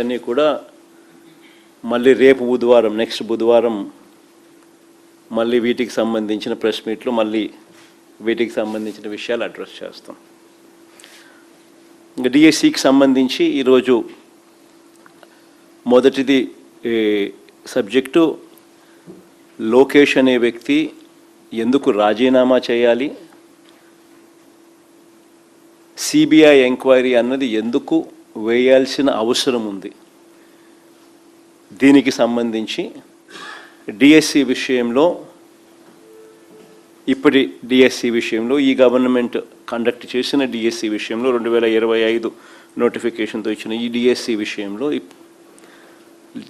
అన్నీ కూడా మళ్ళీ రేపు బుధవారం నెక్స్ట్ బుధవారం మళ్ళీ వీటికి సంబంధించిన ప్రెస్ మీట్లు మళ్ళీ వీటికి సంబంధించిన విషయాలు అడ్రస్ చేస్తాం. ఇంకా డిఎస్సికి సంబంధించి ఈరోజు మొదటిది సబ్జెక్టు లోకేష్ అనే వ్యక్తి ఎందుకు రాజీనామా చేయాలి, సిబిఐ ఎంక్వైరీ అన్నది ఎందుకు వేయాల్సిన అవసరం ఉంది, దీనికి సంబంధించి డిఎస్సి విషయంలో ఇప్పటి డిఎస్సి విషయంలో ఈ గవర్నమెంట్ కండక్ట్ చేసిన డిఎస్సి విషయంలో 2025 నోటిఫికేషన్తో ఇచ్చిన ఈ డిఎస్సి విషయంలో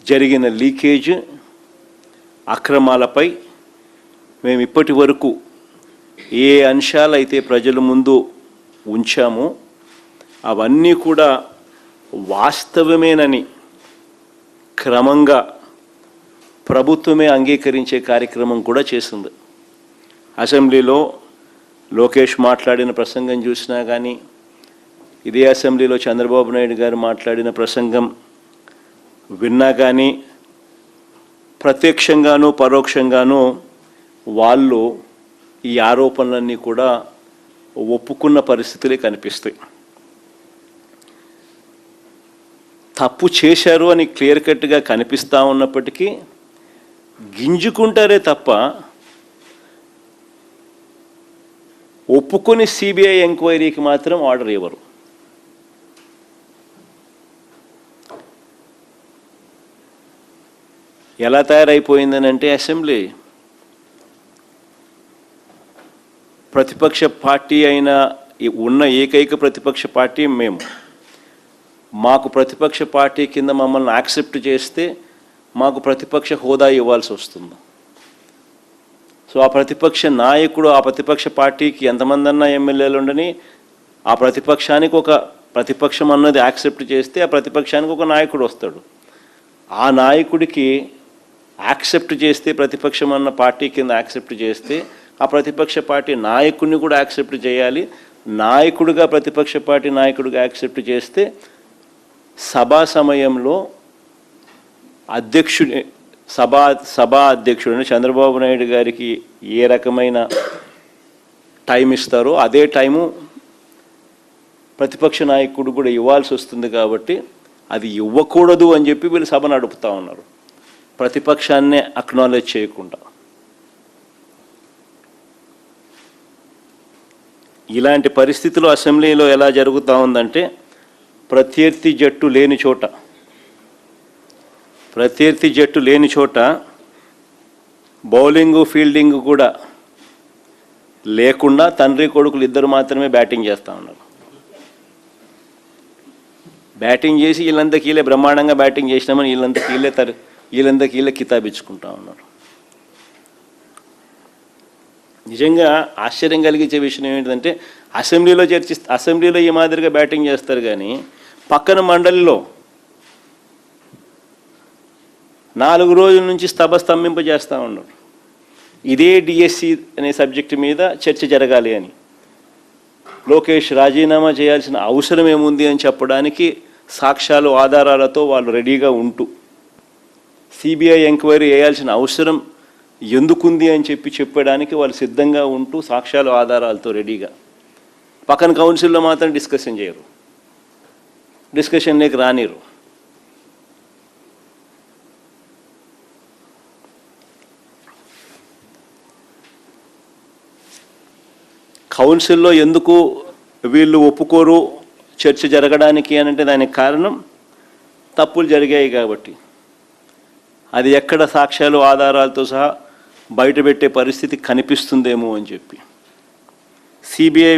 జరిగిన లీకేజ్ అక్రమాలపై మేము ఇప్పటి వరకు ఏ అంశాలైతే ప్రజల ముందు ఉంచామో అవన్నీ కూడా వాస్తవమేనని క్రమంగా ప్రభుత్వమే అంగీకరించే కార్యక్రమం కూడా చేస్తుంది. అసెంబ్లీలో లోకేష్ మాట్లాడిన ప్రసంగం చూసినా కానీ, ఇదే అసెంబ్లీలో చంద్రబాబు నాయుడు గారు మాట్లాడిన ప్రసంగం విన్నా కానీ, ప్రత్యక్షంగానూ పరోక్షంగానూ వాళ్ళు ఈ ఆరోపణలన్నీ కూడా ఒప్పుకున్న పరిస్థితులే కనిపిస్తాయి. తప్పు చేశారు అని క్లియర్ కట్గా కనిపిస్తూ ఉన్నప్పటికీ గింజుకుంటారే తప్ప ఒప్పుకొని సిబిఐ ఎంక్వైరీకి మాత్రం ఆర్డర్ ఇవ్వరు. ఎలా తయారైపోయిందని అంటే, అసెంబ్లీ ప్రతిపక్ష పార్టీ అయిన ఉన్న ఏకైక ప్రతిపక్ష పార్టీ మేము. మాకు ప్రతిపక్ష పార్టీ కింద మమ్మల్ని యాక్సెప్ట్ చేస్తే మాకు ప్రతిపక్ష హోదా ఇవ్వాల్సి వస్తుంది. సో ఆ ప్రతిపక్ష నాయకుడు ఆ ప్రతిపక్ష పార్టీకి ఎంతమంది అన్నా ఎమ్మెల్యేలు ఉండని, ఆ ప్రతిపక్షానికి ఒక ప్రతిపక్షం అన్నది యాక్సెప్ట్ చేస్తే ఆ ప్రతిపక్షానికి ఒక నాయకుడు వస్తాడు. ఆ నాయకుడికి యాక్సెప్ట్ చేస్తే, ప్రతిపక్షం అన్న పార్టీ కింద యాక్సెప్ట్ చేస్తే ఆ ప్రతిపక్ష పార్టీ నాయకుడిని కూడా యాక్సెప్ట్ చేయాలి. నాయకుడిగా ప్రతిపక్ష పార్టీ నాయకుడిగా యాక్సెప్ట్ చేస్తే సభా సమయంలో సభా అధ్యక్షుడు చంద్రబాబు నాయుడు గారికి ఏ రకమైన టైం ఇస్తారో అదే టైము ప్రతిపక్ష నాయకుడు కూడా ఇవ్వాల్సి వస్తుంది. కాబట్టి అది ఇవ్వకూడదు అని చెప్పి వీళ్ళు సభ నడుపుతూ ఉన్నారు, ప్రతిపక్షాన్నే అక్నాలెడ్జ్ చేయకుండా. ఇలాంటి పరిస్థితులు అసెంబ్లీలో ఎలా జరుగుతూ ఉందంటే, ప్రత్యర్థి జట్టు లేని చోట బౌలింగు ఫీల్డింగ్ కూడా లేకుండా తండ్రి కొడుకులు ఇద్దరు మాత్రమే బ్యాటింగ్ చేస్తూ ఉన్నారు. బ్యాటింగ్ చేసి వీళ్ళందరికీలే బ్రహ్మాండంగా బ్యాటింగ్ చేసినామని వీళ్ళందరికీలే కితాబిచ్చుకుంటా ఉన్నారు. నిజంగా ఆశ్చర్యం కలిగించే విషయం ఏంటంటే, అసెంబ్లీలో ఈ మాదిరిగా బ్యాటింగ్ చేస్తారు కానీ పక్కన మండలిలో 4 రోజుల నుంచి స్తంభింపజేస్తూ ఉన్నారు. ఇదే డిఎస్సి అనే సబ్జెక్టు మీద చర్చ జరగాలి అని, లోకేష్ రాజీనామా చేయాల్సిన అవసరం ఏముంది అని చెప్పడానికి సాక్ష్యాలు ఆధారాలతో వాళ్ళు రెడీగా ఉంటూ, సిబిఐ ఎంక్వైరీ వేయాల్సిన అవసరం ఎందుకుంది అని చెప్పడానికి వాళ్ళు సిద్ధంగా ఉంటూ సాక్ష్యాలు ఆధారాలతో రెడీగా, పక్కన కౌన్సిల్లో మాత్రం డిస్కషన్ చేయరు, డిస్కషన్లోకి రానిరు. కౌన్సిల్లో ఎందుకు వీళ్ళు ఒప్పుకోరు చర్చ జరగడానికి అని అంటే, దానికి కారణం తప్పులు జరిగాయి కాబట్టి. అది ఎక్కడ సాక్ష్యాలు ఆధారాలతో సహా బయటపెట్టే పరిస్థితి కనిపిస్తుందేమో అని చెప్పి సిబిఐ